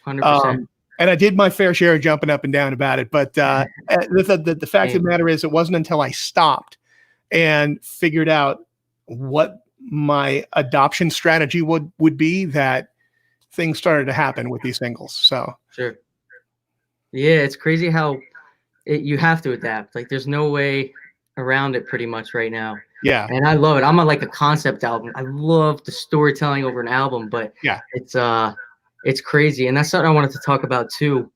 100%. And I did my fair share of jumping up and down about it. But the fact of the matter is, it wasn't until I stopped and figured out what my adoption strategy would be that things started to happen with these singles. So sure. Yeah, it's crazy how you have to adapt. Like, there's no way around it pretty much right now. Yeah. And I love it. I'm on like a concept album. I love the storytelling over an album, but yeah, it's crazy. And that's something I wanted to talk about too.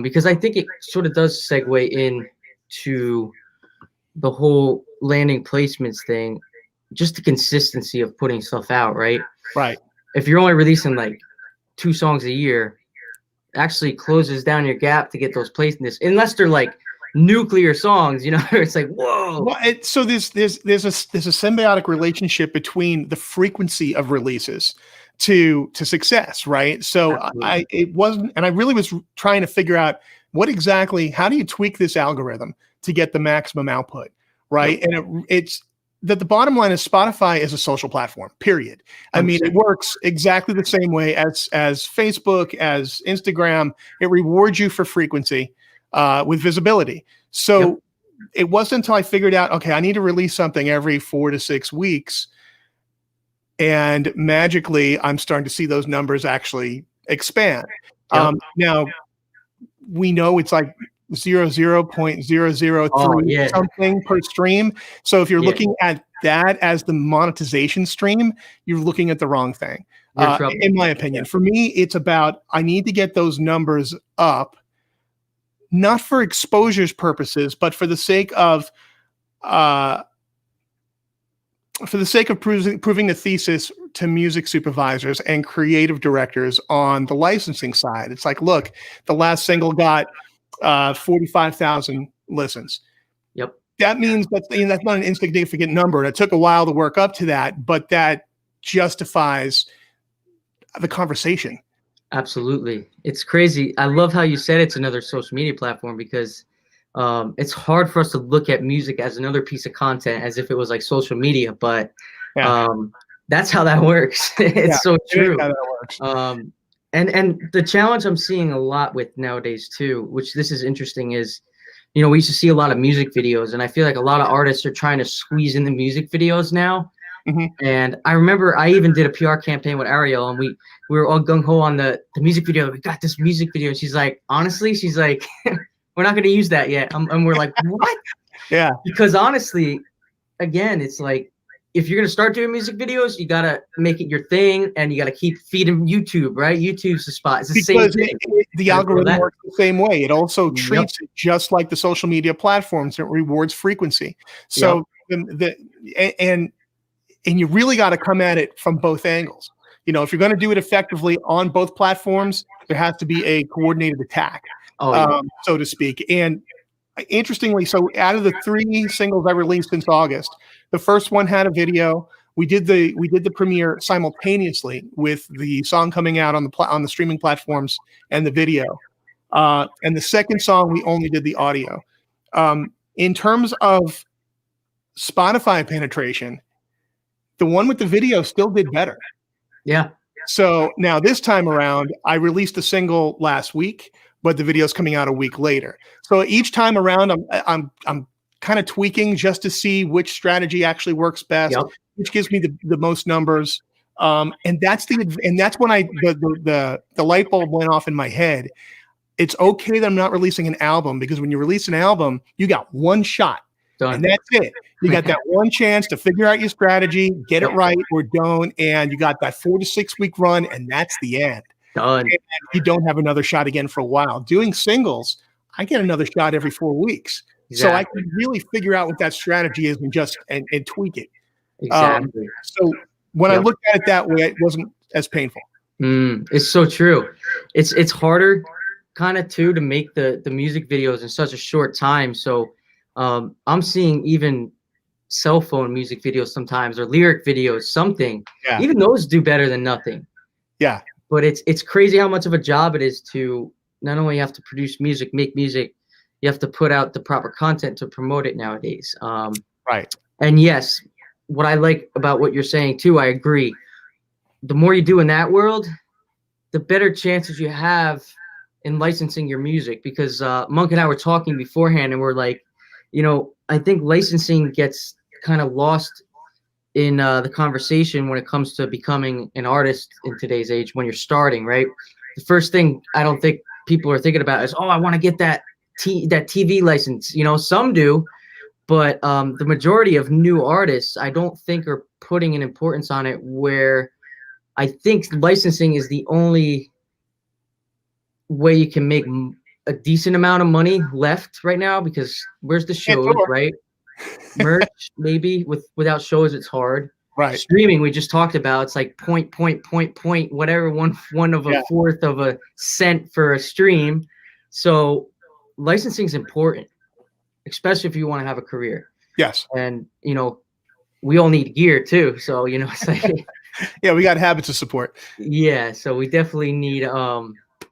Because I think it sort of does segue into the whole landing placements thing, just the consistency of putting stuff out, right? Right. If you're only releasing like 2 songs a year, actually closes down your gap to get those placements, unless they're like nuclear songs, you know. It's like, whoa. Well, so there's a symbiotic relationship between the frequency of releases to success, right? So Absolutely. it wasn't, and I really was trying to figure out how do you tweak this algorithm to get the maximum output, right? Yep. And it's that the bottom line is Spotify is a social platform, period. I mean, it works exactly the same way as Facebook, as Instagram. It rewards you for frequency with visibility. So it wasn't until I figured out, okay, I need to release something every 4 to 6 weeks. And magically, I'm starting to see those numbers actually expand. Now, we know it's like 0.003 something per stream. So if you're looking at that as the monetization stream, you're looking at the wrong thing, in my opinion. For me, it's about, I need to get those numbers up, not for exposure's purposes, but for the sake of proving the thesis to music supervisors and creative directors on the licensing side. It's like, look, the last single got 45,000 listens. Yep. That means that's not an insignificant number. And it took a while to work up to that, but that justifies the conversation. Absolutely. It's crazy. I love how you said it's another social media platform, because it's hard for us to look at music as another piece of content as if it was like social media, but that's how that works. It's so true. How that works. And the challenge I'm seeing a lot with nowadays too, which this is interesting, is, you know, we used to see a lot of music videos, and I feel like a lot of artists are trying to squeeze in the music videos now. And I remember I even did a PR campaign with Ariel, and we were all gung-ho on the music video. We got this music video. And she's like, honestly, we're not going to use that yet. And we're like, what? Yeah. Because honestly, again, it's like, if you're going to start doing music videos, you got to make it your thing, and you got to keep feeding YouTube, right? YouTube's the spot. It's the same thing. The algorithm works the same way. It also treats it just like the social media platforms. It rewards frequency. So and you really got to come at it from both angles. You know, if you're going to do it effectively on both platforms, there has to be a coordinated attack, so to speak. And interestingly, so out of the 3 singles I released since August, the first one had a video. We did the premiere simultaneously with the song coming out on the streaming platforms and the video. And the second song, we only did the audio. In terms of Spotify penetration, the one with the video still did better. Yeah. So now this time around, I released the single last week, but the video's coming out a week later. So each time around, I'm kind of tweaking just to see which strategy actually works best, which gives me the most numbers. And that's when the light bulb went off in my head. It's okay that I'm not releasing an album, because when you release an album, you got one shot. Done. And that's it. You got that one chance to figure out your strategy, get it right or don't, and you got that 4 to 6 week run, and that's the end. Done. And you don't have another shot again for a while. Doing singles, I get another shot every 4 weeks. Exactly. So I can really figure out what that strategy is and tweak it. Exactly. So when I looked at it that way, it wasn't as painful. It's so true. It's harder kind of too to make the music videos in such a short time. So I'm seeing even cell phone music videos sometimes, or lyric videos, something. Yeah. Even those do better than nothing. Yeah. But it's crazy how much of a job it is to not only have to produce music, make music, you have to put out the proper content to promote it nowadays. Right. And yes, what I like about what you're saying too, I agree. The more you do in that world, the better chances you have in licensing your music. Because Monk and I were talking beforehand, and we're like, I think licensing gets kind of lost in the conversation when it comes to becoming an artist in today's age when you're starting, right? The first thing I don't think people are thinking about is, oh, I want to get that TV license. Some do, but the majority of new artists, I don't think, are putting an importance on it, where I think licensing is the only way you can make a decent amount of money left right now, because where's the shows, right? Merch, maybe. Without shows, it's hard. Right. Streaming, we just talked about, it's like point, whatever, one of a fourth of a cent for a stream. So licensing is important, especially if you want to have a career. Yes. And, we all need gear too. So, it's like, yeah, we got habits to support. Yeah. So we definitely need,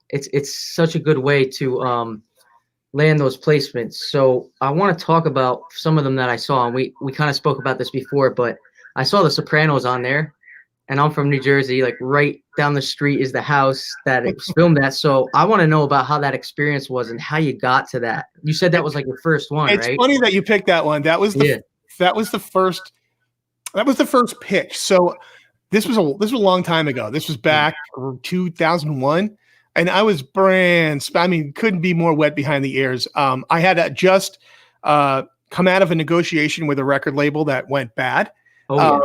it's such a good way to, land those placements. So I want to talk about some of them that I saw, and we kind of spoke about this before, but I saw The Sopranos on there, and I'm from New Jersey. Like, right down the street is the house that it was filmed at. So I want to know about how that experience was and how you got to that. You said that was like your first one, it's right? It's funny that you picked that one. That was the first pitch. So this was a long time ago. This was back in 2001. And I was couldn't be more wet behind the ears. I had just come out of a negotiation with a record label that went bad. So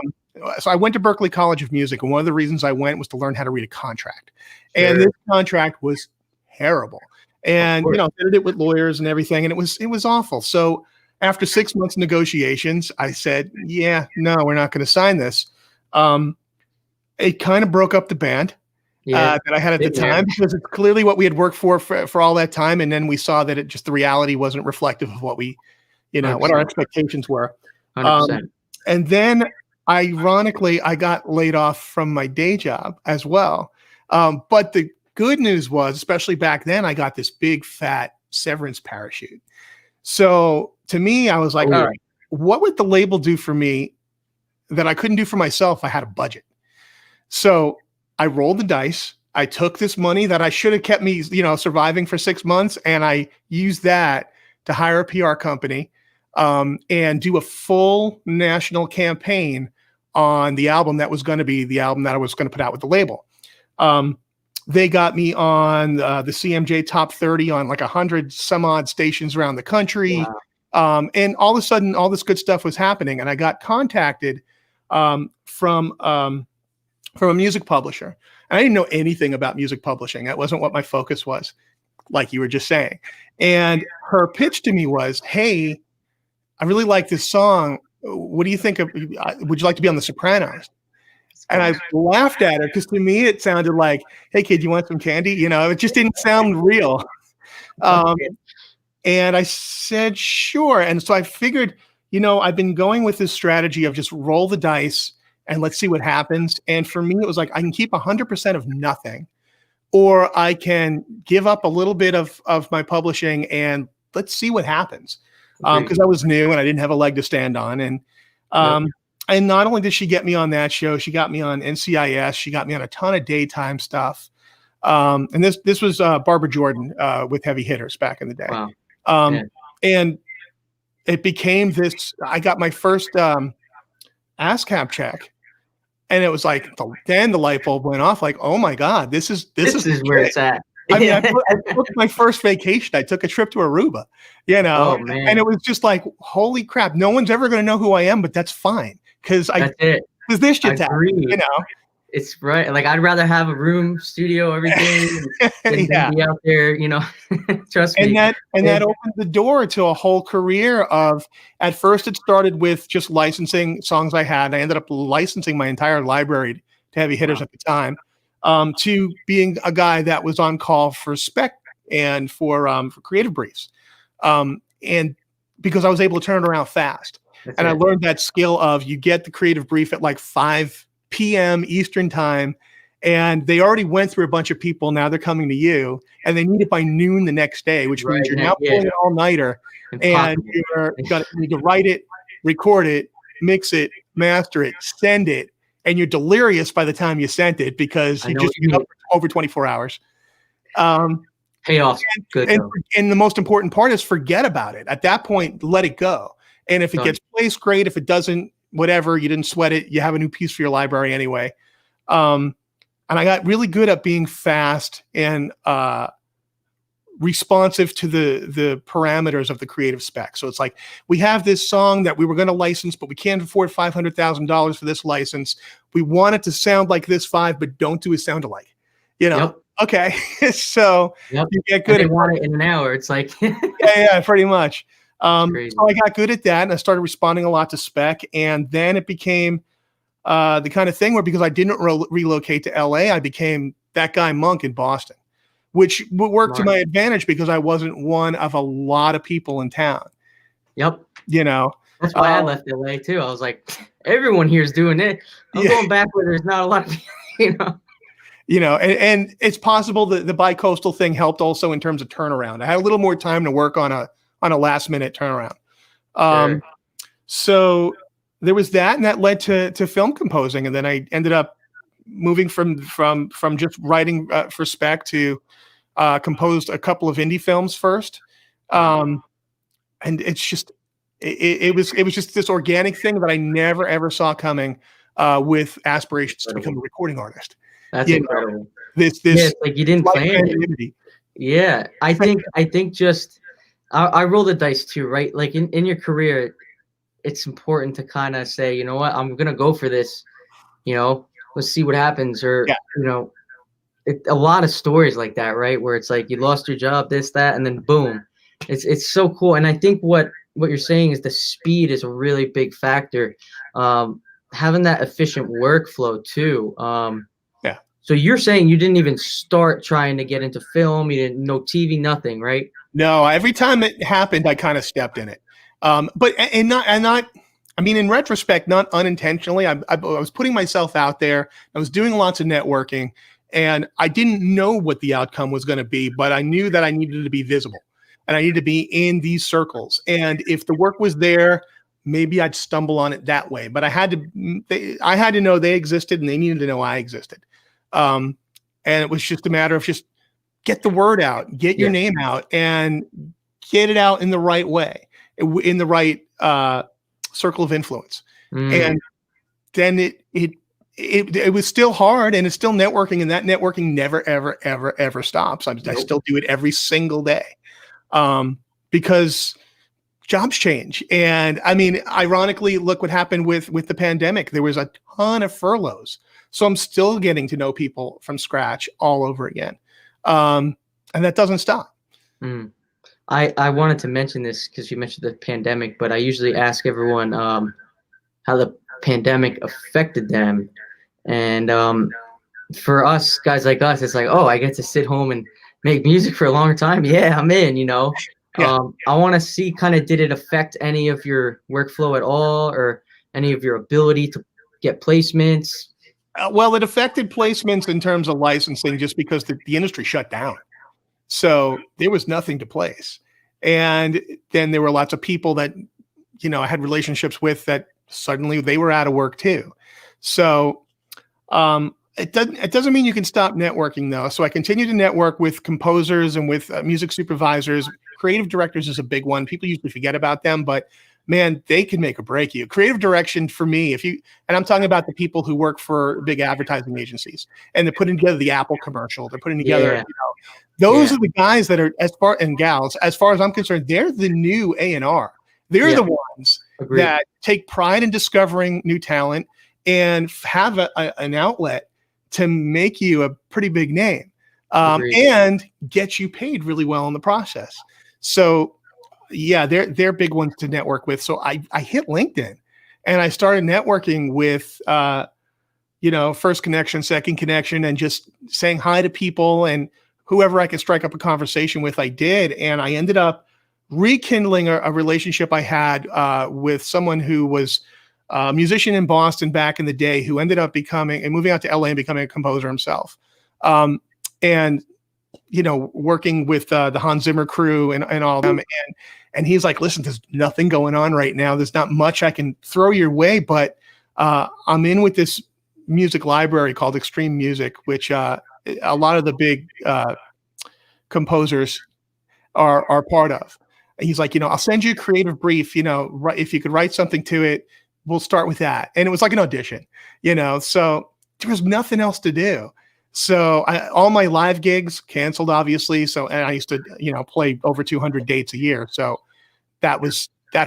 I went to Berklee College of Music, and one of the reasons I went was to learn how to read a contract. Sure. And this contract was terrible. And did it with lawyers and everything, and it was awful. So after 6 months of negotiations, I said, "Yeah, no, we're not going to sign this." It kind of broke up the band. That I had at the time, because it's clearly what we had worked for all that time. And then we saw that the reality wasn't reflective of what we, what our expectations were. 100%. And then ironically, I got laid off from my day job as well. But the good news was, especially back then, I got this big fat severance parachute. So to me, I was like, all right, what would the label do for me that I couldn't do for myself? I had a budget. So I rolled the dice. I took this money that I should have kept me, surviving for 6 months, and I used that to hire a PR company and do a full national campaign on the album that was going to be the album that I was going to put out with the label. They got me on the CMJ Top 30 on like 100 some odd stations around the country. Wow. And all of a sudden, all this good stuff was happening, and I got contacted from a music publisher. And I didn't know anything about music publishing. That wasn't what my focus was, like you were just saying. And her pitch to me was, hey, I really like this song. What do you think of, would you like to be on The Sopranos? And I laughed at her, because to me, it sounded like, hey, kid, you want some candy? It just didn't sound real. And I said, sure. And so I figured, I've been going with this strategy of just roll the dice and let's see what happens. And for me, it was like, I can keep 100% of nothing, or I can give up a little bit of my publishing and let's see what happens. Because I was new and I didn't have a leg to stand on. And and not only did she get me on that show, she got me on NCIS. She got me on a ton of daytime stuff. And this was Barbara Jordan with Heavy Hitters back in the day. Wow. And it became this. I got my first ASCAP check. And it was like, then the light bulb went off. Like, oh my God, this is where it's at. I mean, I took my first vacation. I took a trip to Aruba, and it was just like, holy crap! No one's ever going to know who I am, but that's fine, because this shit's happening, It's right. Like, I'd rather have a room, studio, everything, than be out there, Trust me. And that opened the door to a whole career of. At first, it started with just licensing songs I had. I ended up licensing my entire library to Heavy Hitters at the time, to being a guy that was on call for spec and for creative briefs, and because I was able to turn it around fast. I learned that skill of, you get the creative brief at like 5 p.m. Eastern time, and they already went through a bunch of people. Now they're coming to you, and they need it by noon the next day, which means you're now pulling an all-nighter, and you're going to need to write it, record it, mix it, master it, send it, and you're delirious by the time you sent it, because you just get up for over 24 hours. Payoff. Good. And the most important part is forget about it. At that point, let it go. And if it gets placed, great. If it doesn't, whatever, you didn't sweat it. You have a new piece for your library anyway. And I got really good at being fast and responsive to the parameters of the creative spec. So it's like, we have this song that we were going to license, but we can't afford $500,000 for this license. We want it to sound like this vibe, but don't do a sound alike. You know? Yep. Okay. So you get good at it in an hour. It's like, yeah, pretty much. So I got good at that, and I started responding a lot to spec. And then it became the kind of thing where, because I didn't relocate to LA, I became that guy Munk in Boston, which would work to my advantage because I wasn't one of a lot of people in town. Yep. You know, that's why I left LA too. I was like, everyone here is doing it. I'm going back where there's not a lot of people, and it's possible that the bi-coastal thing helped also in terms of turnaround. I had a little more time to work on a last minute turnaround. So there was that, and that led to film composing. And then I ended up moving from just writing for spec to composed a couple of indie films first. And it's just, it was just this organic thing that I never, ever saw coming with aspirations to become a recording artist. That's incredible. This it's like you didn't plan it. Yeah. I think just, I roll the dice too, right? Like in your career, it's important to kind of say, you know what, I'm going to go for this, let's see what happens. Or, a lot of stories like that, right? Where it's like you lost your job, this, that, and then boom. It's so cool. And I think what you're saying is the speed is a really big factor. Having that efficient workflow too. So you're saying you didn't even start trying to get into film, you didn't know TV, nothing, right? No, every time it happened, I kind of stepped in it. But in retrospect, not unintentionally. I was putting myself out there. I was doing lots of networking, and I didn't know what the outcome was going to be, but I knew that I needed to be visible and I needed to be in these circles. And if the work was there, maybe I'd stumble on it that way. But I had to know they existed, and they needed to know I existed. And it was just a matter of just get the word out, get your name out, and get it out in the right way, in the right circle of influence. And then it was still hard, and it's still networking, and that networking never, ever, ever, ever stops. I still do it every single day because jobs change. And I mean, ironically, look what happened with the pandemic. There was a ton of furloughs. So I'm still getting to know people from scratch all over again. And that doesn't stop. I wanted to mention this because you mentioned the pandemic, but I usually ask everyone how the pandemic affected them. And for us, guys like us, it's like, oh, I get to sit home and make music for a long time. Yeah, I'm in, I want to see did it affect any of your workflow at all, or any of your ability to get placements? Well, it affected placements in terms of licensing just because the industry shut down. So there was nothing to place. And then there were lots of people that, I had relationships with that suddenly they were out of work too. So it doesn't mean you can stop networking though. So I continue to network with composers and with music supervisors. Creative directors is a big one. People usually forget about them, but man, they can make or break you. Creative direction for me, and I'm talking about the people who work for big advertising agencies, and they're putting together the Apple commercial. They're putting together, those are the guys that are, and gals, as far as I'm concerned, they're the new A&R. They're the ones that take pride in discovering new talent and have an outlet to make you a pretty big name, and get you paid really well in the process. So yeah, they're big ones to network with. So I hit LinkedIn, and I started networking with, first connection, second connection, and just saying hi to people, and whoever I could strike up a conversation with, I did. And I ended up rekindling a relationship I had with someone who was a musician in Boston back in the day, who ended up moving out to LA and becoming a composer himself. And working with the Hans Zimmer crew and all of them. And he's like, listen, there's nothing going on right now. There's not much I can throw your way, but I'm in with this music library called Extreme Music, which a lot of the big composers are part of. And he's like, I'll send you a creative brief, if you could write something to it, we'll start with that. And it was like an audition, so there was nothing else to do. So all my live gigs canceled, obviously. So, and I used to, play over 200 dates a year. So that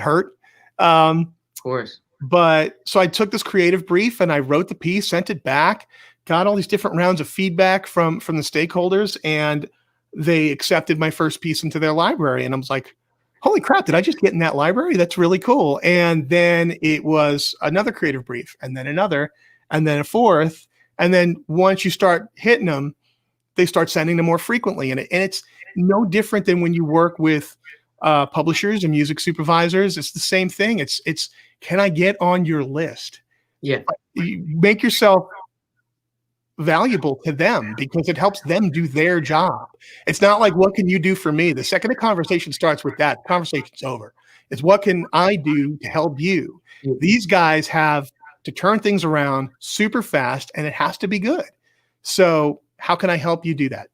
hurt. Of course. But so I took this creative brief and I wrote the piece, sent it back, got all these different rounds of feedback from the stakeholders, and they accepted my first piece into their library. And I was like, holy crap, did I just get in that library? That's really cool. And then it was another creative brief, and then another, and then a fourth. And then once you start hitting them, they start sending them more frequently. And it's no different than when you work with publishers and music supervisors. It's the same thing. It's can I get on your list? Yeah. You make yourself valuable to them because it helps them do their job. It's not like, what can you do for me? The second the conversation starts with that, the conversation's over. It's what can I do to help you? These guys have to turn things around super fast, and it has to be good. So how can I help you do that?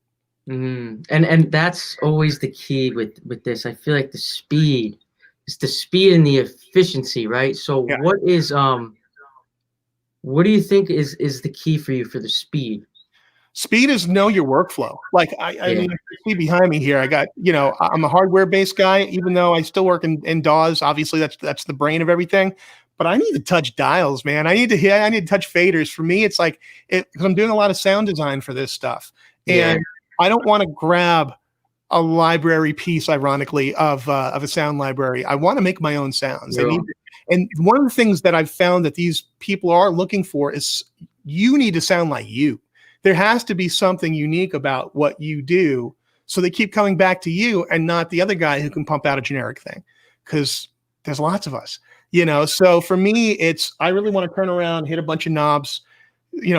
Mm-hmm. And that's always the key with this. I feel like the speed and the efficiency, right? So yeah. What do you think is the key for you for the speed? Speed is know your workflow. Like I mean, you see behind me here, I got, I'm a hardware based guy, even though I still work in DAWs. Obviously that's the brain of everything, but I need to touch dials, man. I need to touch faders. For me, it's like, because I'm doing a lot of sound design for this stuff. And I don't want to grab a library piece, ironically, of a sound library. I want to make my own sounds. And one of the things that I've found that these people are looking for is you need to sound like you. There has to be something unique about what you do, so they keep coming back to you and not the other guy who can pump out a generic thing, because there's lots of us, So for me, I really want to turn around, hit a bunch of knobs,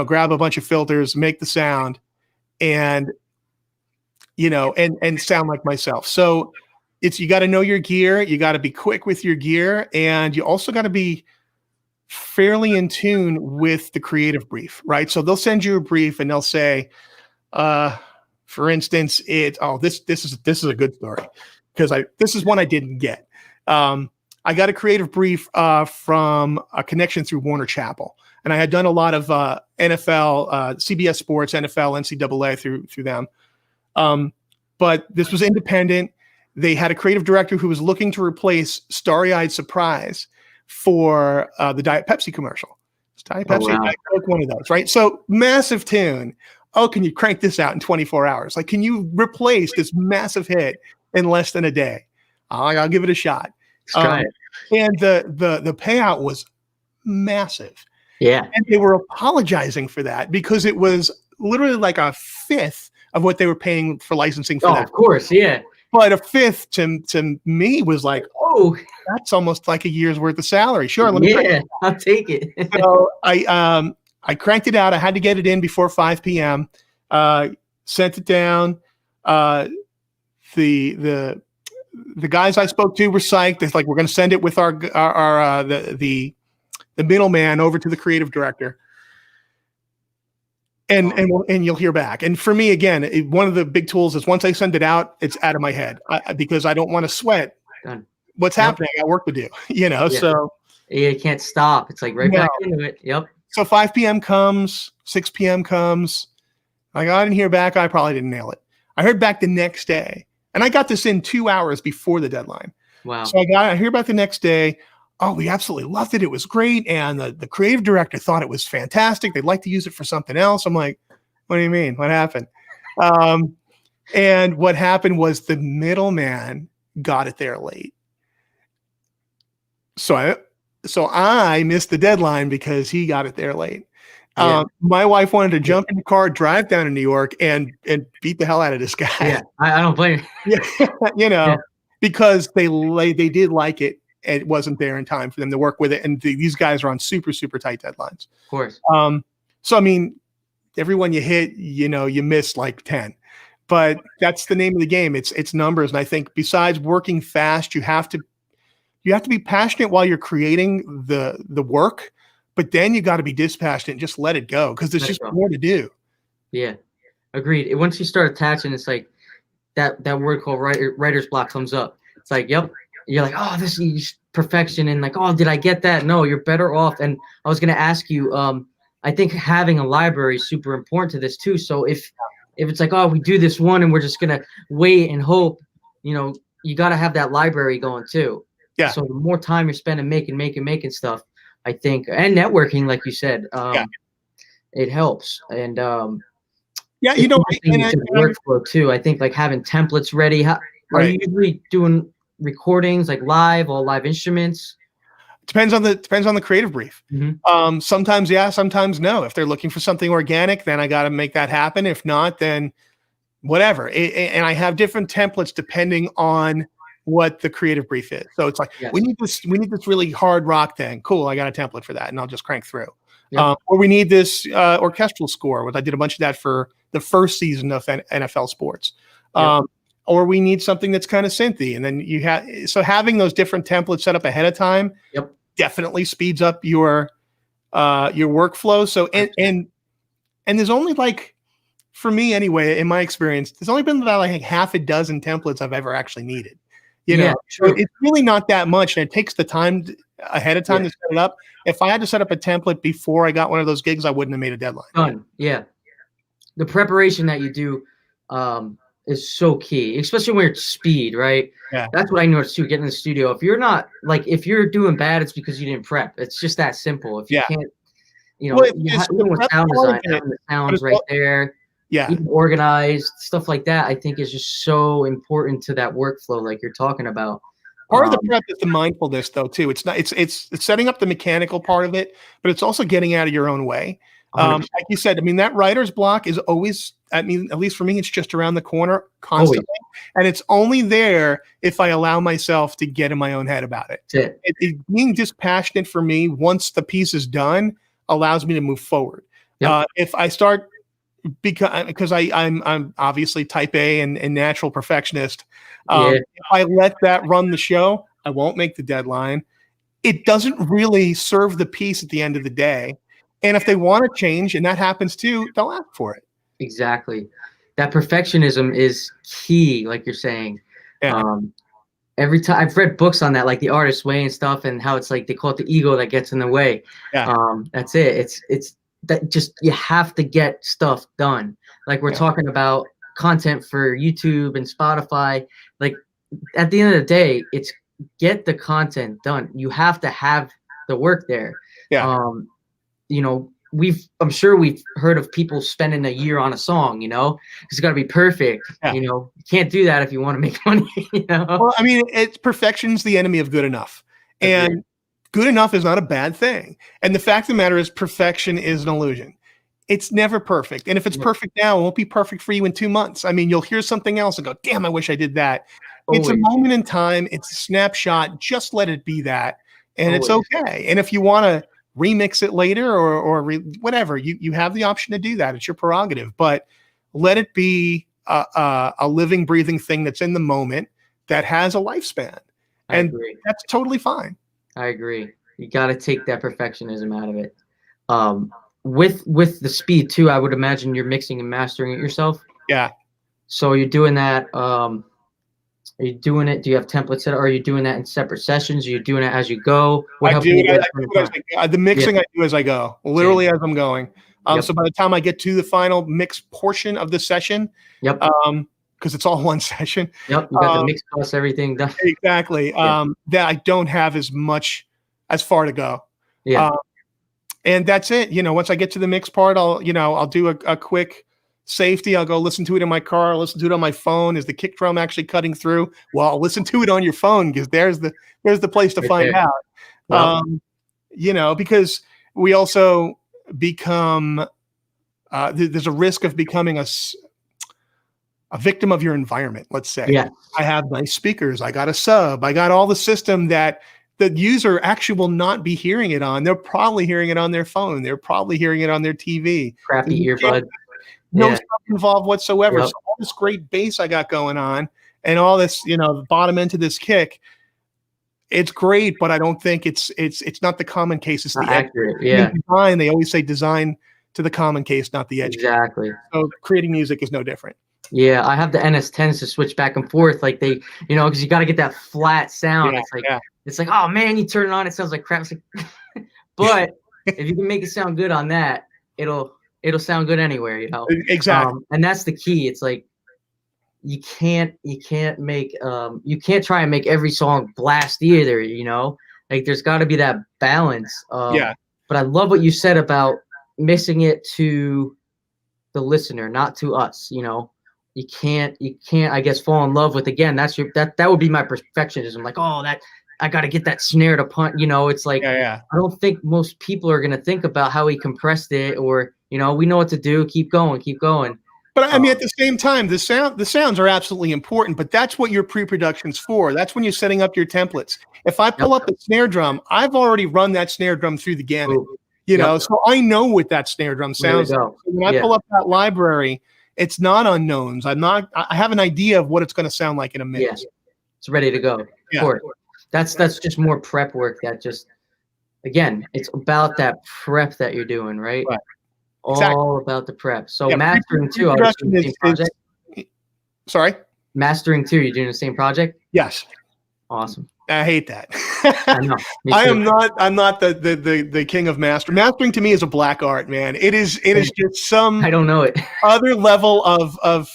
grab a bunch of filters, make the sound, and and sound like myself. So you got to know your gear. You got to be quick with your gear. And you also got to be fairly in tune with the creative brief, right? So they'll send you a brief and they'll say, for instance, this is a good story, because this is one I didn't get. I got a creative brief from a connection through Warner Chappell. And I had done a lot of NFL, CBS Sports, NFL, NCAA through them. But this was independent. They had a creative director who was looking to replace Starry-Eyed Surprise for the Diet Pepsi commercial. It's Diet Pepsi, wow. Diet Coke, one of those, right? So massive tune. Oh, can you crank this out in 24 hours? Like, can you replace this massive hit in less than a day? I'll give it a shot. Try it. And the payout was massive. Yeah. And they were apologizing for that because it was literally like a fifth of what they were paying for licensing for that. Of course, yeah. But a fifth to me was like, oh, that's almost like a year's worth of salary. Sure, I'll take it. So I cranked it out. I had to get it in before 5 p.m. Sent it down. The guys I spoke to were psyched. It's like, we're going to send it with the middleman over to the creative director. And you'll hear back. And for me, again, one of the big tools is once I send it out, it's out of my head because I don't want to sweat what's happening. I got work to do, so. Yeah, you can't stop. It's like back into it. Yep. So 5 p.m. comes, 6 p.m. comes. I didn't hear back. I probably didn't nail it. I heard back the next day. And I got this in 2 hours before the deadline. Wow. So I hear back the next day. Oh, we absolutely loved it. It was great. And the creative director thought it was fantastic. They'd like to use it for something else. I'm like, what do you mean? What happened? And what happened was the middleman got it there late. So I missed the deadline because he got it there late. Yeah. My wife wanted to jump in the car, drive down to New York, and beat the hell out of this guy. Yeah, I don't blame you. Yeah, because they did like it. And it wasn't there in time for them to work with it. And these guys are on super, super tight deadlines. Of course. So, I mean, everyone you hit, you miss like 10. But that's the name of the game. It's numbers. And I think besides working fast, you have to be passionate while you're creating the work. But then you got to be dispassionate and just let it go because there's just more to do. Yeah. Agreed. Once you start attaching, it's like that word called writer's block comes up. It's like, yep. You're like, oh, this is perfection, and like, oh, did I get that? No, you're better off. And I was gonna ask you, I think having a library is super important to this too. So if it's like, oh, we do this one and we're just gonna wait and hope, you got to have that library going too. Yeah. So the more time you're spending making stuff, I think, and networking, like you said, it helps. And yeah, it's interesting to the workflow too. I think like having templates ready. Are you usually doing recordings like live, all live instruments? Depends on the creative brief. Sometimes yeah, sometimes no. If they're looking for something organic, then I got to make that happen. If not, then whatever. And I have different templates depending on what the creative brief is. So it's like, we need this really hard rock thing. Cool, I got a template for that, and I'll just crank through. Or we need this orchestral score, which I did a bunch of that for the first season of NFL sports. Or we need something that's kind of synthy, and then having those different templates set up ahead of time definitely speeds up your workflow. So and there's only like, for me anyway, in my experience, there's only been about like half a dozen templates I've ever actually needed. So it's really not that much, and it takes the time ahead of time to set it up. If I had to set up a template before I got one of those gigs, I wouldn't have made a deadline. Done. Yeah. The preparation that you do is so key, especially when it's speed, right? Yeah. That's what I noticed too, getting in the studio. If you're doing bad, it's because you didn't prep. It's just that simple. If you can't, with sound design, having the sounds right there, even organized, stuff like that, I think is just so important to that workflow like you're talking about. Part of the prep is the mindfulness, though, too. It's not. It's setting up the mechanical part of it, but it's also getting out of your own way. Like you said, I mean, that writer's block is always. I mean, at least for me, it's just around the corner constantly, and it's only there if I allow myself to get in my own head about it. Being dispassionate for me, once the piece is done, allows me to move forward. If I start, because I'm obviously type A and natural perfectionist. If I let that run the show, I won't make the deadline. It doesn't really serve the piece at the end of the day. And if they want to change, and that happens too, they'll ask for it. Exactly. That perfectionism is key, like you're saying. Every time I've read books on that, like The Artist's Way and stuff, and how it's like they call it the ego that gets in the way. That's it. It's that just you have to get stuff done. Like we're talking about content for YouTube and Spotify. Like at the end of the day, it's get the content done. You have to have the work there. I'm sure we've heard of people spending a year on a song, it's got to be perfect. You can't do that if you want to make money. Well, I mean, perfection's the enemy of good enough. And good enough is not a bad thing. And the fact of the matter is, perfection is an illusion. It's never perfect. And if it's perfect now, it won't be perfect for you in 2 months. I mean, you'll hear something else and go, damn, I wish I did that. It's a moment in time. It's a snapshot. Just let it be that. And it's okay. And if you want to remix it later or whatever, you have the option to do that. It's your prerogative. But let it be a living, breathing thing that's in the moment that has a lifespan. And that's totally fine. I agree. You got to take that perfectionism out of it. With the speed too, I would imagine you're mixing and mastering it yourself. Yeah. So you're doing that. Are you doing it? Do you have templates set? Are you doing that in separate sessions? Are you doing it as you go? I do. The mixing I do as I go, literally as I'm going. So by the time I get to the final mix portion of the session, because it's all one session. You got the mix plus everything done. Exactly. That I don't have as far to go. And that's it. Once I get to the mix part, I'll do a quick safety. I'll go listen to it in my car. I'll listen to it on my phone. Is the kick drum actually cutting through? Well, I'll listen to it on your phone because there's the place to find out. Because we also become there's a risk of becoming a victim of your environment. Let's say I have nice speakers. I got a sub. I got all the system that the user actually will not be hearing it on. They're probably hearing it on their phone. They're probably hearing it on their TV. Crappy earbud. No stuff involved whatsoever. So all this great bass I got going on and all this, the bottom end to this kick, it's great, but I don't think it's not the common case. It's the accurate. Design. They always say design to the common case, not the edge case. Exactly. So creating music is no different. Yeah, I have the NS10s to switch back and forth, like they, because you got to get that flat sound. Yeah, It's like, oh man, you turn it on, it sounds like crap. It's like, but if you can make it sound good on that, it'll sound good anywhere, Exactly. And that's the key. It's like you can't make you can't try and make every song blast either. Like there's got to be that balance. Yeah. But I love what you said about missing it to the listener, not to us. You can't, I guess, fall in love with, again, that would be my perfectionism. Like, oh, that I got to get that snare to punch. It's like, Yeah. I don't think most people are going to think about how he compressed it, or, we know what to do. Keep going. But I mean, at the same time, the sounds are absolutely important, but that's what your pre-production's for. That's when you're setting up your templates. If I pull up a snare drum, I've already run that snare drum through the gamut, so I know what that snare drum sounds like. So when I pull up that library, it's not unknowns. I have an idea of what it's going to sound like in a minute. Yeah. It's ready to go. Yeah. That's just more prep work. That just, again, it's about that prep that you're doing, right? Right. All about the prep. So mastering too, I was doing the same project. Sorry? Mastering too, you're doing the same project? Yes. Awesome. I hate that. I know. I'm not the king of mastering. Mastering to me is a black art, man. It is just some I don't know it. other level of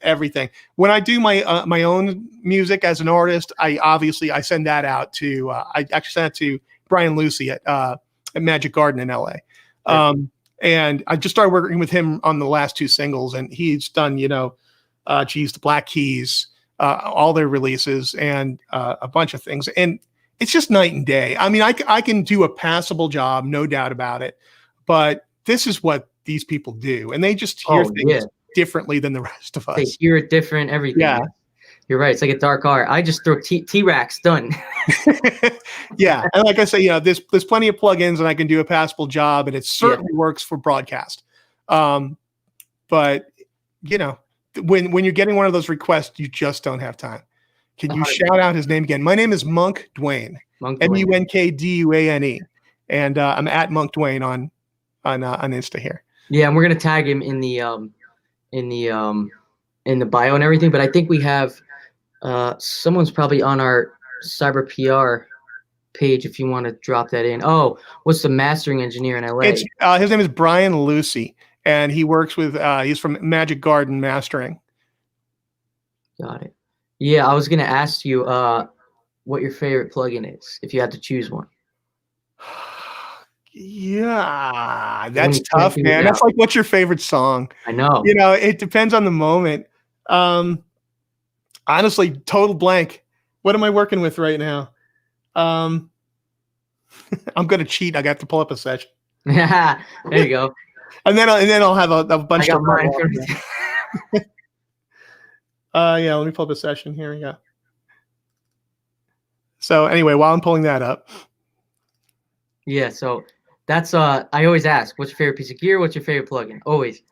everything. When I do my my own music as an artist, I send that out to I actually sent it to Brian Lucy at Magic Garden in LA. And I just started working with him on the last two singles, and he's done, the Black Keys, all their releases, and a bunch of things. And it's just night and day. I mean, I can do a passable job, no doubt about it. But this is what these people do. And they just hear things differently than the rest of us. They hear it different, everything. Yeah. You're right. It's like a dark art. I just throw T-Racks, done. Yeah. And like I say, there's plenty of plugins and I can do a passable job, and it certainly works for broadcast. But when you're getting one of those requests, you just don't have time. Can you shout out his name again? My name is Munk Duane. MUNKDUANE. And I'm at Munk Duane on Insta here. Yeah, and we're gonna tag him in the bio and everything. But I think we have someone's probably on our cyber PR page if you want to drop that in. Oh, what's the mastering engineer in LA? His name is Brian Lucy, and he works with he's from Magic Garden Mastering. Got it. Yeah, I was gonna ask you what your favorite plugin is if you had to choose one. Yeah, that's tough, man. That's like, what's your favorite song? I know. It depends on the moment. Honestly, total blank. What am I working with right now? I'm gonna cheat. I got to pull up a session. Yeah, there you go. and then I'll have a bunch of mine. Yeah, let me pull up a session. Here we go. So anyway, while I'm pulling that up. Yeah, so that's I always ask, what's your favorite piece of gear? What's your favorite plugin? Always.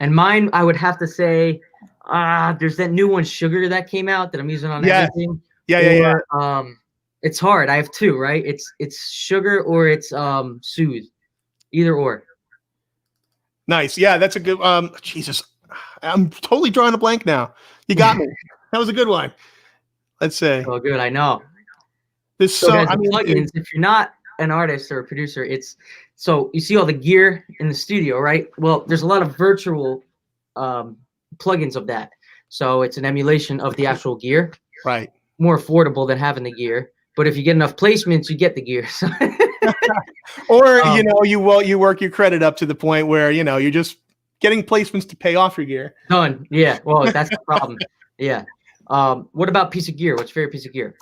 And mine, I would have to say, there's that new one, Sugar, that came out that I'm using on everything. Yeah. It's hard. I have two, right? It's Sugar or it's Soothe. Either or. Nice. Yeah, that's a good Jesus. I'm totally drawing a blank now. You got me. That was a good one. Let's say. Oh, good. I know. Plugins, if you're not an artist or a producer, so you see all the gear in the studio, right? Well, there's a lot of virtual plugins of that. So it's an emulation of the actual gear. Right. More affordable than having the gear. But if you get enough placements, you get the gear. Or, you work your credit up to the point where, you're just getting placements to pay off your gear. Done. Yeah. Well, that's the problem. Yeah. What about piece of gear? What's your favorite piece of gear?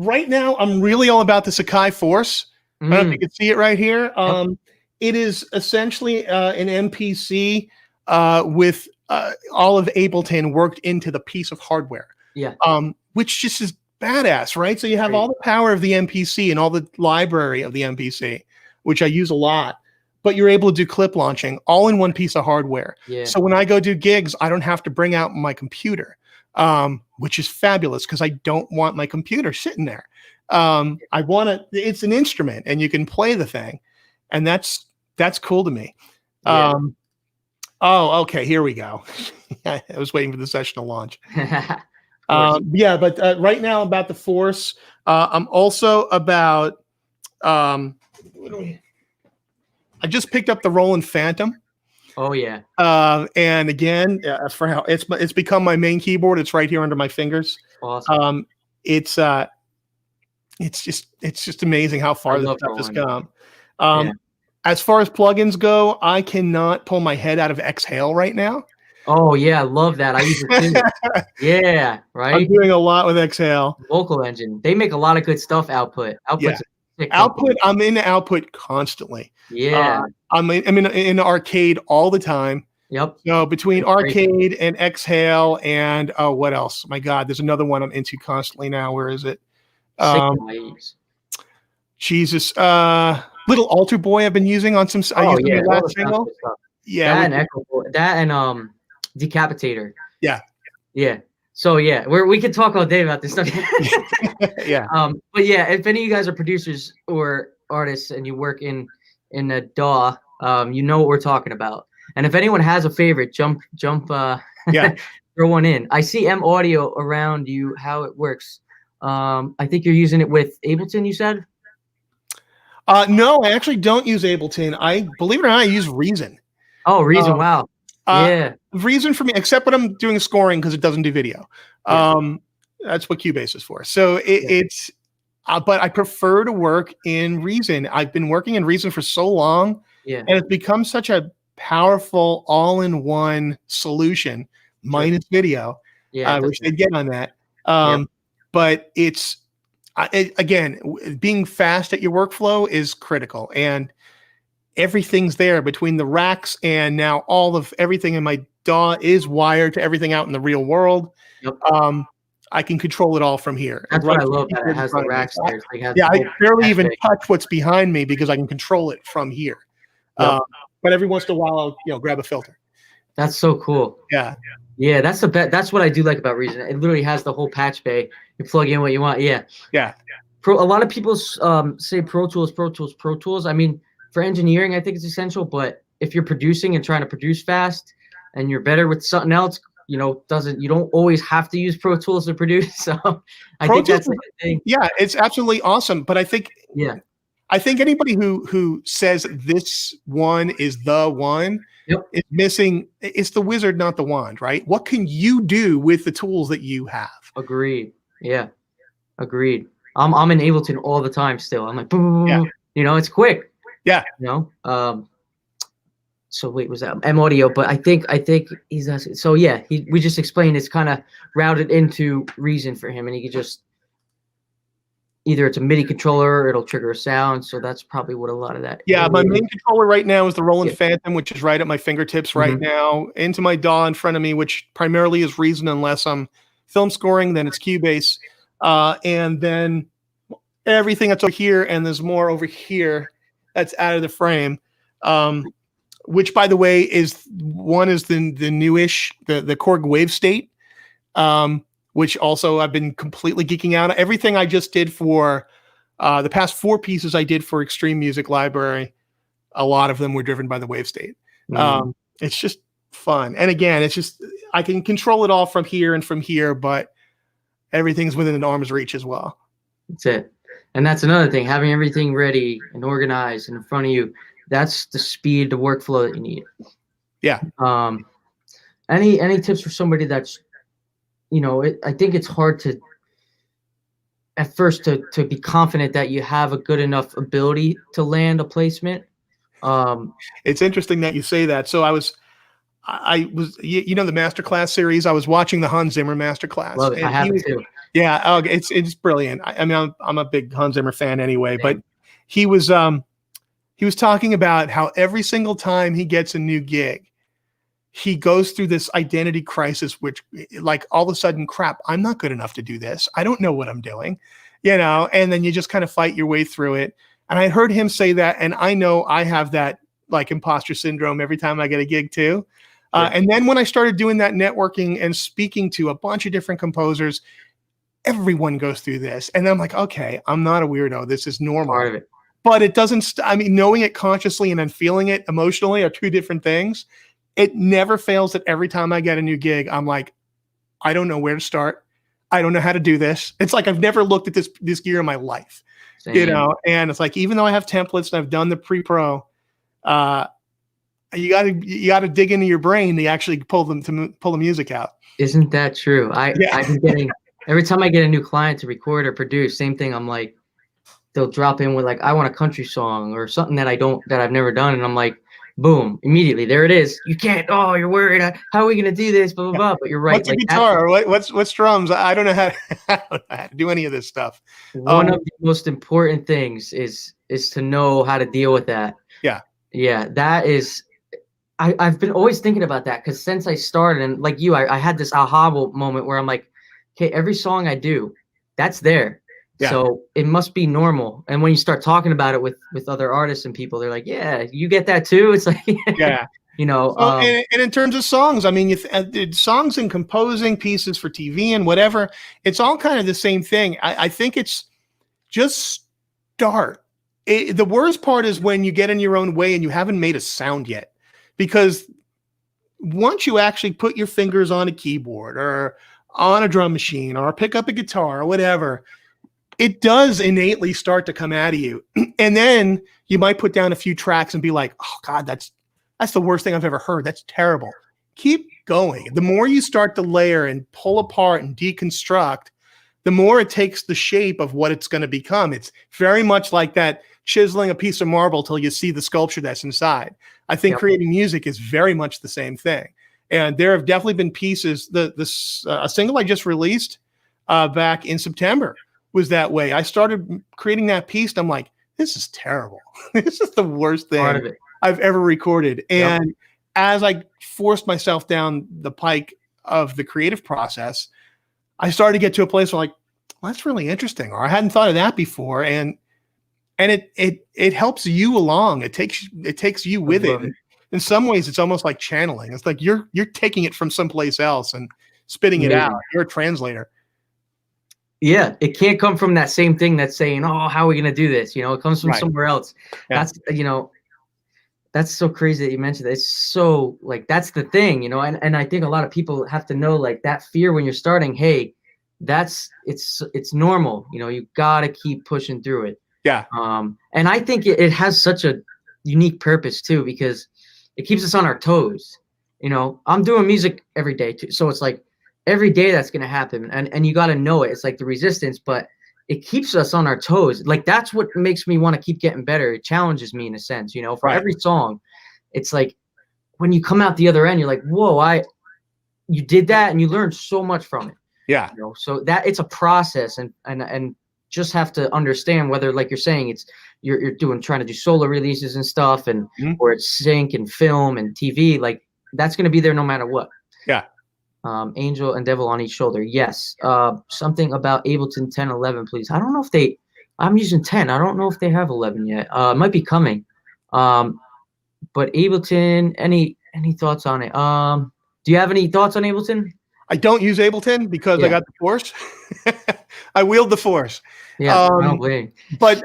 Right now I'm really all about the Sakai Force. I don't know if you can see it right here. It is essentially an MPC with all of Ableton worked into the piece of hardware. Yeah. Which just is badass, right? So you have all the power of the MPC and all the library of the MPC, which I use a lot, but you're able to do clip launching all in one piece of hardware. Yeah. So when I go do gigs, I don't have to bring out my computer, which is fabulous because I don't want my computer sitting there. It's an instrument and you can play the thing. And that's That's cool to me. Yeah. Oh, okay. Here we go. I was waiting for the session to launch. Of course. Yeah, but right now about the Force, I'm also about. What do we? I just picked up the Roland Phantom. Oh yeah. And again, for how it's become my main keyboard. It's right here under my fingers. Awesome. It's just amazing how I far this love stuff has Roland. come. Yeah. As far as plugins go, I cannot pull my head out of Exhale right now. Oh yeah, I love that. I use it too. Yeah, I'm right. doing a lot with Exhale. Vocal Engine. They make a lot of good stuff. Output's a sick Output. company. I'm in Output constantly. Yeah. I'm in Arcade all the time. Yep. So between It's great. Arcade and Exhale and what else? My God, there's another one I'm into constantly now. Where is it? Sick waves. Jesus. Little Altar Boy I've been using on some. I Oh used yeah, on all the the last single. stuff. Yeah. That and Echo Boy, that and Decapitator. Yeah. Yeah. So yeah, we could talk all day about this stuff. Yeah. But yeah, if any of you guys are producers or artists and you work in a DAW, you know what we're talking about. And if anyone has a favorite, jump Yeah. throw one in. I see M Audio around you, how it works. I think you're using it with Ableton, you said? No, I actually don't use Ableton. I believe it or not, I use Reason. Oh, Reason, wow. Yeah. Reason for me, except when I'm doing scoring because it doesn't do video. Yeah. That's what Cubase is for. So it's, but I prefer to work in Reason. I've been working in Reason for so long, and it's become such a powerful all-in-one solution, minus video. Yeah. Which they get on that. But it's again, being fast at your workflow is critical, and everything's there between the racks and now all of everything in my DAW is wired to everything out in the real world. Yep. I can control it all from here. That's what I love that it has the racks there. I barely even touch what's behind me because I can control it from here. But every once in a while, I'll grab a filter. That's so cool. Yeah. Yeah, that's the best. That's what I do like about Reason. It literally has the whole patch bay. You plug in what you want. Yeah. Yeah. A lot of people say Pro Tools. I mean, for engineering, I think it's essential. But if you're producing and trying to produce fast, and you're better with something else, you don't always have to use Pro Tools to produce. So I think that's the thing. Yeah, it's absolutely awesome. But I think anybody who says this one is the one is missing. It's the wizard, not the wand, right? What can you do with the tools that you have? Agreed. Yeah. Agreed. I'm in Ableton all the time still. I'm like, boom, it's quick. Yeah. So wait, was that M Audio? But I think he's asking. So yeah, we just explained it's kind of routed into Reason for him, and he could just either it's a MIDI controller, or it'll trigger a sound. So that's probably what a lot of that. Yeah, my main controller right now is the Roland Phantom, which is right at my fingertips right now. Into my DAW in front of me, which primarily is Reason, unless I'm film scoring, then it's Cubase, and then everything that's over here, and there's more over here that's out of the frame. Which, by the way, is the newish, the Korg Wave State, which also I've been completely geeking out. Everything I just did for the past 4 pieces I did for Extreme Music Library, a lot of them were driven by the Wave State. It's just fun. And again, it's just, I can control it all from here and from here, but everything's within an arm's reach as well. That's it. And that's another thing, having everything ready and organized and in front of you. That's the speed, the workflow that you need. Yeah. Any tips for somebody that's, I think it's hard to, at first, to be confident that you have a good enough ability to land a placement. It's interesting that you say that. So I was the Masterclass series. I was watching the Hans Zimmer Masterclass. Love it. I have it too. Yeah. It's brilliant. I mean, I'm a big Hans Zimmer fan anyway, but he was talking about how every single time he gets a new gig, he goes through this identity crisis, which, like, all of a sudden, crap, I'm not good enough to do this. I don't know what I'm doing, and then you just kind of fight your way through it. And I heard him say that, and I know I have that, like, imposter syndrome every time I get a gig too. And then when I started doing that networking and speaking to a bunch of different composers, everyone goes through this. And I'm like, okay, I'm not a weirdo. This is normal. Part of it. but it doesn't. I mean, knowing it consciously and then feeling it emotionally are two different things. It never fails that every time I get a new gig, I'm like, I don't know where to start. I don't know how to do this. It's like I've never looked at this gear in my life, Same. you know. And it's like, even though I have templates and I've done the pre-pro, you gotta dig into your brain to actually pull the music out. Isn't that true? I've been getting, every time I get a new client to record or produce, same thing. I'm like, they'll drop in with like, I want a country song or something that I've never done, and I'm like, boom, immediately there it is. You can't. Oh, you're worried. How are we gonna do this? Blah blah blah. But you're right. What's a guitar? What's drums? I don't know how to do any of this stuff. One of the most important things is to know how to deal with that. Yeah. That is. I've been always thinking about that, because since I started, and like you, I had this aha moment where I'm like, okay, every song I do, that's there. Yeah. So it must be normal. And when you start talking about it with other artists and people, they're like, yeah, you get that too. It's like, yeah, you know. And in terms of songs, I mean, songs and composing pieces for TV and whatever, it's all kind of the same thing. I think it's just start. The worst part is when you get in your own way and you haven't made a sound yet, because once you actually put your fingers on a keyboard or on a drum machine or pick up a guitar or whatever, it does innately start to come out of you. And then you might put down a few tracks and be like, oh God, that's the worst thing I've ever heard. That's terrible. Keep going. The more you start to layer and pull apart and deconstruct, the more it takes the shape of what it's going to become. It's very much like that chiseling a piece of marble till you see the sculpture that's inside. I think creating music is very much the same thing. And there have definitely been pieces. A single I just released back in September was that way. I started creating that piece, and I'm like, this is terrible. This is the worst thing I've ever recorded. And as I forced myself down the pike of the creative process, I started to get to a place where, like, well, that's really interesting, or I hadn't thought of that before. And it helps you along. It takes you with it. In some ways, it's almost like channeling. It's like you're taking it from someplace else and spitting it out. You're a translator. Yeah, it can't come from that same thing that's saying, oh, how are we going to do this? You know, it comes from somewhere else. Yeah. That's, you know, that's so crazy that you mentioned that. It's so, like, that's the thing, you know, and I think a lot of people have to know, like, that fear when you're starting, hey, it's normal. You know, you got to keep pushing through it. Yeah. And I think it has such a unique purpose too, because it keeps us on our toes. You know, I'm doing music every day too. So it's like, every day that's going to happen, and you got to know it. It's like the resistance, but it keeps us on our toes. Like, that's what makes me want to keep getting better. It challenges me in a sense, you know, for every song. It's like when you come out the other end, you're like, whoa, you did that, and you learned so much from it. Yeah. You know, so that it's a process, and just have to understand whether, like you're saying, it's you're trying to do solo releases and stuff, and or it's sync and film and TV, like that's going to be there no matter what. Yeah. Angel and Devil on each shoulder. Yes. Something about Ableton 10, 11, please. I don't know if I'm using 10. I don't know if they have 11 yet. It might be coming. But Ableton, any thoughts on it? Do you have any thoughts on Ableton? I don't use Ableton because I got the Force. I wield the Force. Yeah, I don't blame. But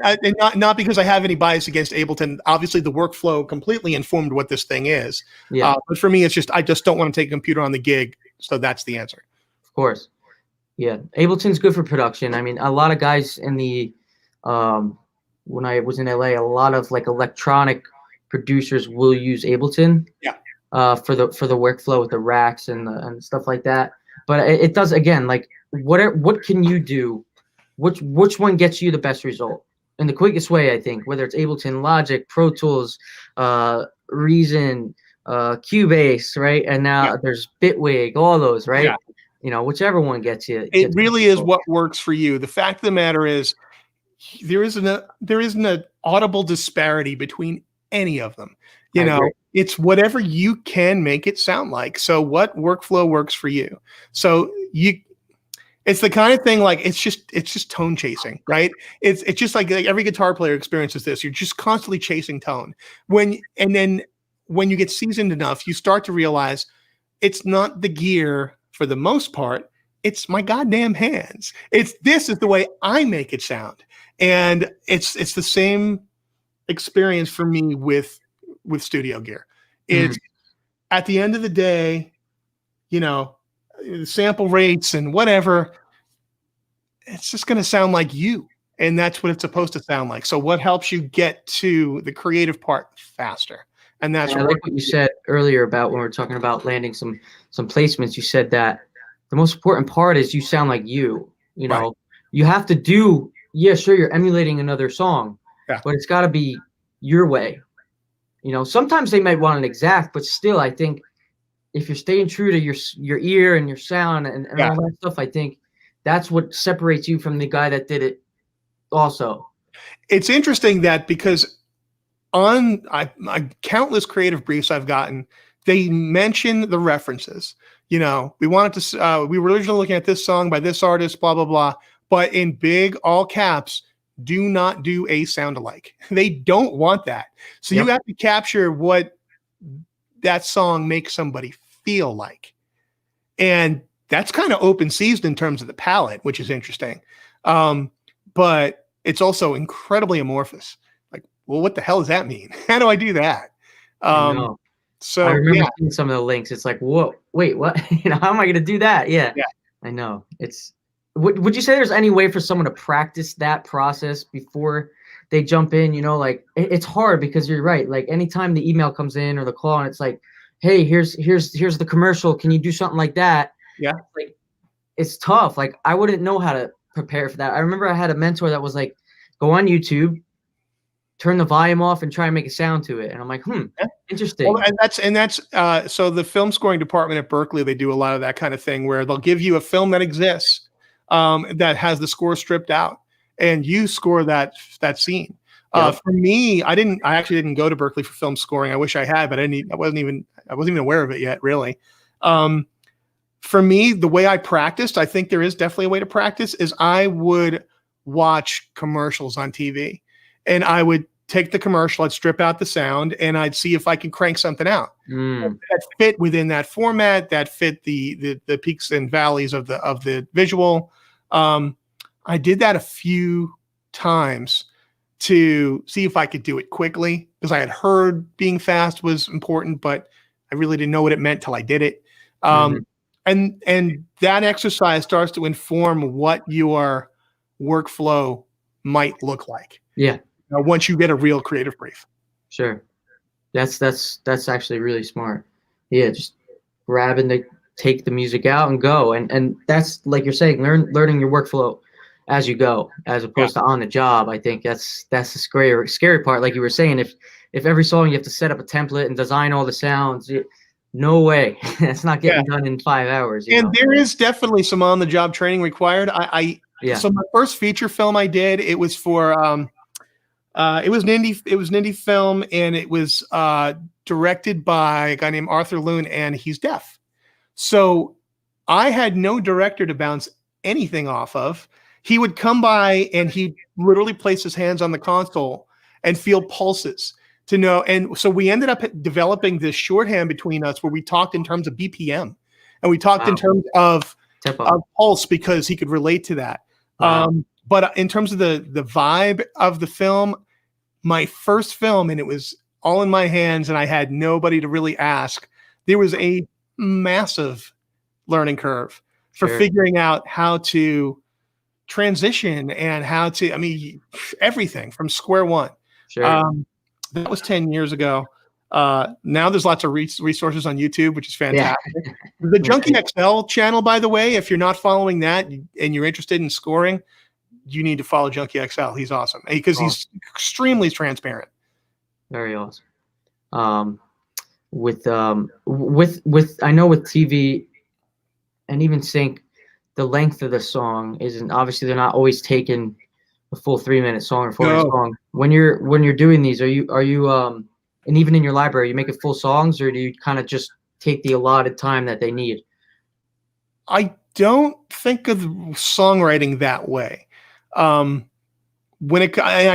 not because I have any bias against Ableton. Obviously, the workflow completely informed what this thing is. Yeah. But for me, it's just I just don't want to take a computer on the gig. So that's the answer. Of course. Yeah. Ableton's good for production. I mean, a lot of guys in the when I was in LA, a lot of like electronic producers will use Ableton. Yeah. For the workflow with the racks and stuff like that. But it does, again, like what can you do? Which one gets you the best result in the quickest way? I think whether it's Ableton, Logic, Pro Tools, Reason, Cubase, right? And now there's Bitwig, all those, right? Yeah. You know, whichever one gets you. It really is what works for you. The fact of the matter is, there isn't an audible disparity between any of them. You know, it's whatever you can make it sound like. So what workflow works for you? So it's the kind of thing, like it's just tone chasing, right? It's just like every guitar player experiences this. You're just constantly chasing tone. And then when you get seasoned enough, you start to realize it's not the gear for the most part. It's my goddamn hands. This is the way I make it sound. And it's the same experience for me with studio gear. Mm. It's at the end of the day, you know, sample rates and whatever, it's just going to sound like you. And that's what it's supposed to sound like. So what helps you get to the creative part faster? And that's And I like what you said earlier about when we were talking about landing some placements. You said that the most important part is you sound like you. You know, right. you have to do. Yeah, sure, you're emulating another song, Yeah. but it's got to be your way. You know, sometimes they might want an exact, but still, I think if you're staying true to your ear and your sound and Yeah. all that stuff, I think that's what separates you from the guy that did it. Also, it's interesting that because on countless creative briefs I've gotten, they mention the references. You know, we wanted to, we were originally looking at this song by this artist, blah, blah, blah. But in big, all caps, do not do a sound alike. They don't want that. So you have to capture what that song makes somebody feel like. And that's kind of open season in terms of the palette, which is interesting. But it's also incredibly amorphous. Like, well, what the hell does that mean? How do I do that? So I remember seeing some of the links. It's like, whoa, wait, what? You know, how am I going to do that? Yeah, I know. It's. Would you say there's any way for someone to practice that process before they jump in? You know, like it's hard because you're right. Like anytime the email comes in or the call, and it's like, hey, here's the commercial. Can you do something like that? Yeah. Like it's tough. Like I wouldn't know how to prepare for that. I remember I had a mentor that was like, go on YouTube, turn the volume off and try and make a sound to it. And I'm like, interesting. Well, and that's so the film scoring department at Berkeley, they do a lot of that kind of thing where they'll give you a film that exists that has the score stripped out and you score that scene. For me, I actually didn't go to Berkeley for film scoring. I wish I had, but I wasn't even aware of it yet, really. For me, the way I practiced, I think there is definitely a way to practice, is I would watch commercials on TV and I would take the commercial, I'd strip out the sound and I'd see if I could crank something out that fit within that format, that fit the peaks and valleys of the visual. I did that a few times to see if I could do it quickly because I had heard being fast was important, but I really didn't know what it meant till I did it. And that exercise starts to inform what your workflow might look like. Yeah. Once you get a real creative brief. Sure. That's actually really smart. Yeah. Just grabbing take the music out and go. And that's like you're saying, learning your workflow as you go, as opposed to on the job. I think that's the scary part. Like you were saying, if every song you have to set up a template and design all the sounds, no way. That's not getting done in 5 hours. And there is definitely some on the job training required. So my first feature film I did, it was for it was an indie film, and it was directed by a guy named Arthur Loon, and he's deaf. So I had no director to bounce anything off of. He would come by and he'd literally place his hands on the console and feel pulses to know. And so we ended up developing this shorthand between us where we talked in terms of BPM and we talked in terms of pulse because he could relate to that. But in terms of the vibe of the film, my first film, and it was all in my hands and I had nobody to really ask, there was a massive learning curve for figuring out how to transition and how to, everything from square one. That was 10 years ago. Now there's lots of resources on YouTube, which is fantastic. The Junkie XL channel, by the way, if you're not following that and you're interested in scoring, you need to follow Junkie XL. He's awesome because he's extremely transparent. Very awesome. With I know with TV and even sync, the length of the song isn't, obviously they're not always taking a full 3-minute song or 4-minute song. When you're doing these, are you and even in your library, you make it full songs, or do you kind of just take the allotted time that they need? I don't think of songwriting that way. I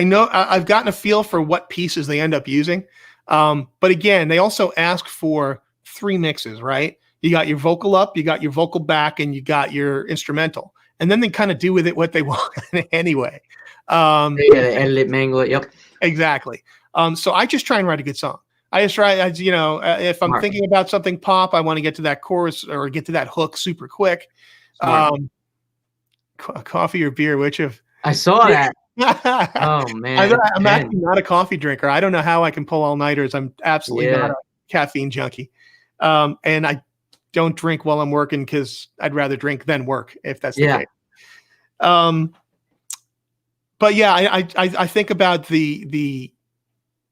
know I've gotten a feel for what pieces they end up using. But again, they also ask for 3 mixes, right? You got your vocal up, you got your vocal back, and you got your instrumental. And then they kind of do with it what they want anyway. They edit it, mangle it. Yep. Exactly. So I just try and write a good song. I just try, if I'm Smart. thinking about something pop, I want to get to that chorus or get to that hook super quick. Smart. Coffee or beer, which of? I saw that. Oh I'm, man. I'm actually not a coffee drinker. I don't know how I can pull all-nighters. I'm absolutely not a caffeine junkie. And I don't drink while I'm working because I'd rather drink than work, if that's the case. But yeah, I think about the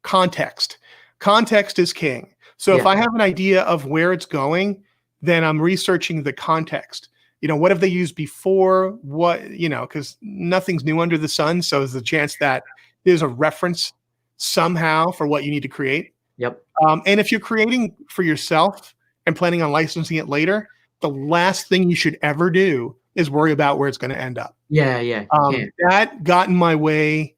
context. Context is king. So if I have an idea of where it's going, then I'm researching the context. What have they used before? What, because nothing's new under the sun. So there's a chance that there's a reference somehow for what you need to create. Yep. And if you're creating for yourself and planning on licensing it later, the last thing you should ever do is worry about where it's going to end up. Yeah. That got in my way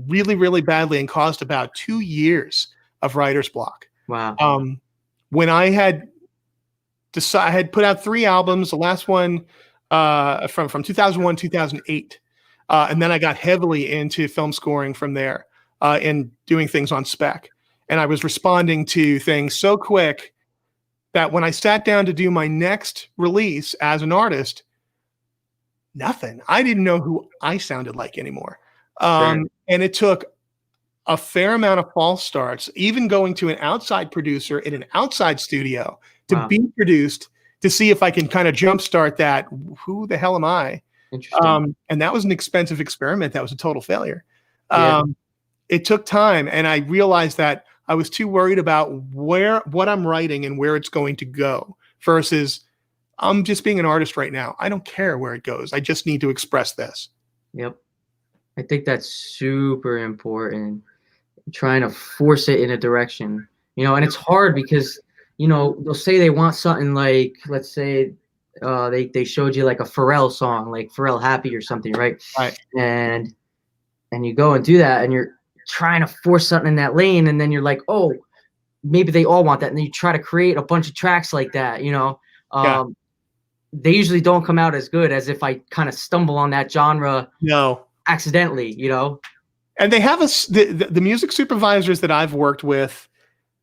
really, really badly and caused about 2 years of writer's block. Wow. When I had put out 3 albums, the last one from 2001, 2008. And then I got heavily into film scoring from there and doing things on spec. And I was responding to things so quick that when I sat down to do my next release as an artist, nothing. I didn't know who I sounded like anymore. And it took a fair amount of false starts, even going to an outside producer in an outside studio to be produced to see if I can kind of jumpstart that. Who the hell am I? Interesting. And that was an expensive experiment. That was a total failure. It took time. And I realized that I was too worried about what I'm writing and where it's going to go versus I'm just being an artist right now. I don't care where it goes. I just need to express this. Yep. I think that's super important. Trying to force it in a direction, and it's hard because, they'll say they want something like, let's say, they showed you like a Pharrell song, like Pharrell Happy or something, right? Right. And you go and do that, and you're trying to force something in that lane, and then you're like, oh, maybe they all want that, and then you try to create a bunch of tracks like that, They usually don't come out as good as if I kind of stumble on that genre accidentally, And they have the music supervisors that I've worked with,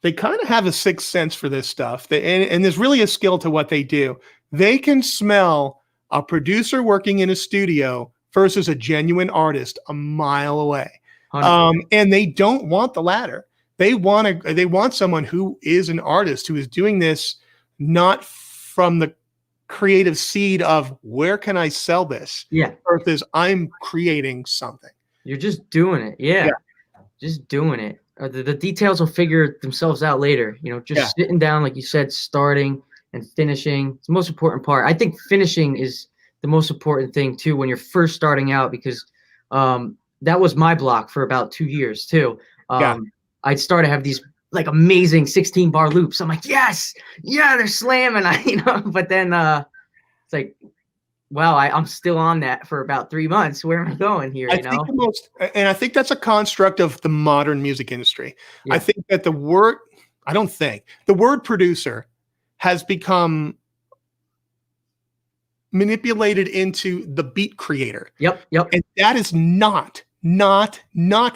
they kind of have a sixth sense for this stuff. And there's really a skill to what they do. They can smell a producer working in a studio versus a genuine artist a mile away. And they don't want the latter. They want someone who is an artist, who is doing this not from the creative seed of where can I sell this? Versus I'm creating something. You're just doing it. Yeah. Just doing it. The details will figure themselves out later. Just sitting down, like you said, starting and finishing. It's the most important part. I think finishing is the most important thing too when you're first starting out, because that was my block for about 2 years too. I'd start to have these like amazing 16-bar loops. I'm like, yes, they're slamming. But then it's like, wow, I'm still on that for about 3 months. Where am I going here? And I think that's a construct of the modern music industry. I think that the word producer has become manipulated into the beat creator. Yep. And that is not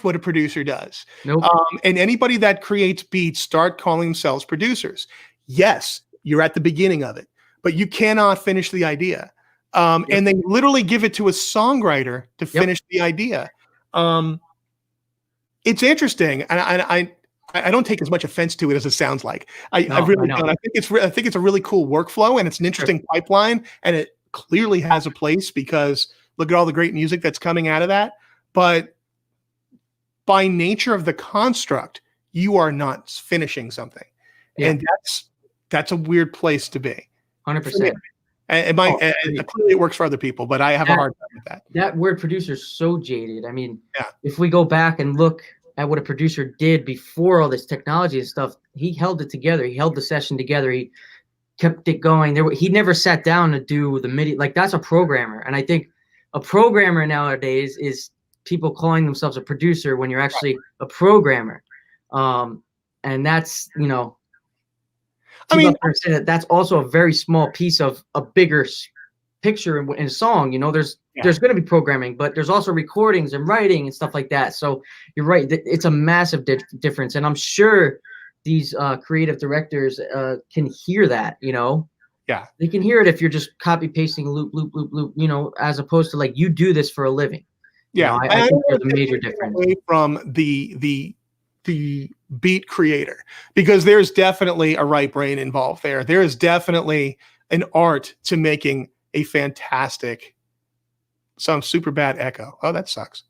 what a producer does. Nope. And anybody that creates beats start calling themselves producers. Yes, you're at the beginning of it, but you cannot finish the idea. And they literally give it to a songwriter to finish the idea. It's interesting, and I don't take as much offense to it as it sounds like. I really don't. I think it's a really cool workflow, and it's an interesting pipeline, and it clearly has a place because look at all the great music that's coming out of that. But by nature of the construct, you are not finishing something, and that's a weird place to be. 100%. And clearly it works for other people, but I have a hard time with that. That word producer is so jaded. I mean, if we go back and look at what a producer did before all this technology and stuff, he held it together. He held the session together. He kept it going. He never sat down to do the MIDI. Like, that's a programmer. And I think a programmer nowadays is people calling themselves a producer when you're actually a programmer. And that's, I mean, that's also a very small piece of a bigger picture in a song. There's there's going to be programming, but there's also recordings and writing and stuff like that. So you're right. It's a massive difference. And I'm sure these creative directors can hear that, you know. Yeah. They can hear it if you're just copy pasting loop, you know, as opposed to like you do this for a living. Yeah. You know, I think there's a major difference. Away from the beat creator, because there's definitely a right brain involved there. There is definitely an art to making a fantastic, some super bad echo. Oh, that sucks.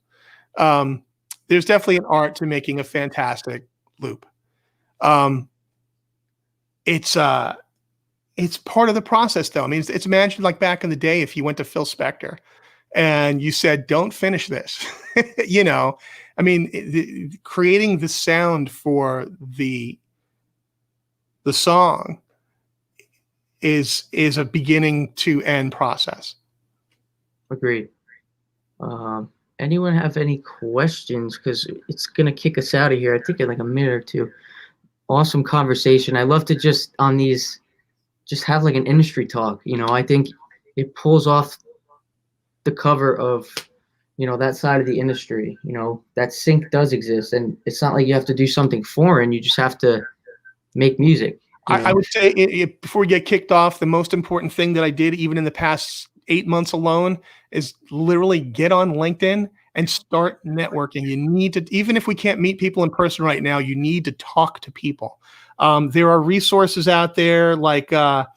There's definitely an art to making a fantastic loop. It's part of the process, though. I mean, it's imagine like back in the day, if you went to Phil Spector and you said, "Don't finish this," you know. I mean, creating the sound for the song is a beginning to end process. Agreed. Anyone have any questions? Because it's gonna kick us out of here. I think in like a minute or two. Awesome conversation. I love to just on these, just have like an industry talk. You know, I think it pulls off the cover of, you know, that side of the industry. You know, that sync does exist, and it's not like you have to do something foreign. You just have to make music. I would say before we get kicked off, the most important thing that I did, even in the past 8 months alone, is literally get on LinkedIn and start networking. You need to, even if we can't meet people in person right now, you need to talk to people. There are resources out there like the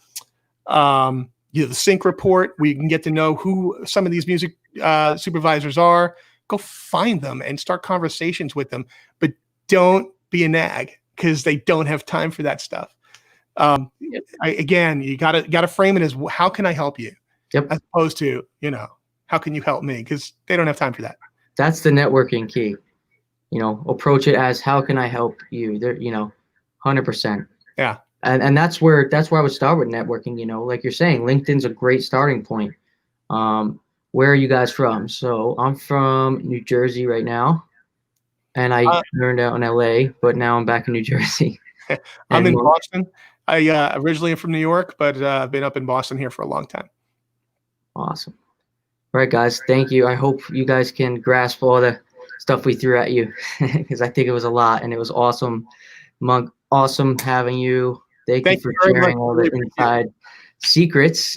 Sync Report, where you can get to know who some of these music supervisors are. Go find them and start conversations with them, but don't be a nag, because they don't have time for that stuff. Again, you gotta frame it as, how can I help you? Yep. As opposed to, you know, how can you help me? Because they don't have time for that. That's the networking key. You know, approach it as, how can I help you? There, you know, 100%. Yeah. And that's where I would start with networking. You know, like you're saying, LinkedIn's a great starting point. Where are you guys from? So I'm from New Jersey right now, and I learned out in LA, but now I'm back in New Jersey. I'm in Boston. I originally am from New York, but I've been up in Boston here for a long time. Awesome. All right, guys. Thank you. I hope you guys can grasp all the stuff we threw at you, because I think it was a lot, and it was awesome. Munk, awesome having you. Thank you for sharing all the inside secrets.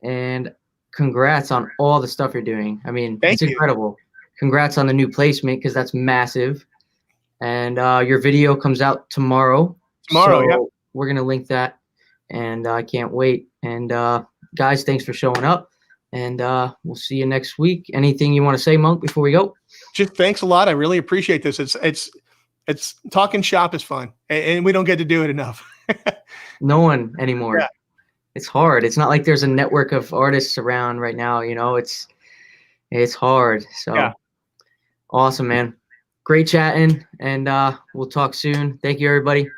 And congrats on all the stuff you're doing. I mean, it's incredible. Congrats on the new placement, because that's massive. And your video comes out tomorrow. So we're going to link that, and I can't wait. And guys, thanks for showing up, and we'll see you next week. Anything you want to say, Munk, before we go? Just thanks a lot. I really appreciate this. It's talking shop is fun, and we don't get to do it enough. No one anymore. Yeah. It's hard. It's not like there's a network of artists around right now. You know, it's hard. So awesome, man. Great chatting, and we'll talk soon. Thank you, everybody.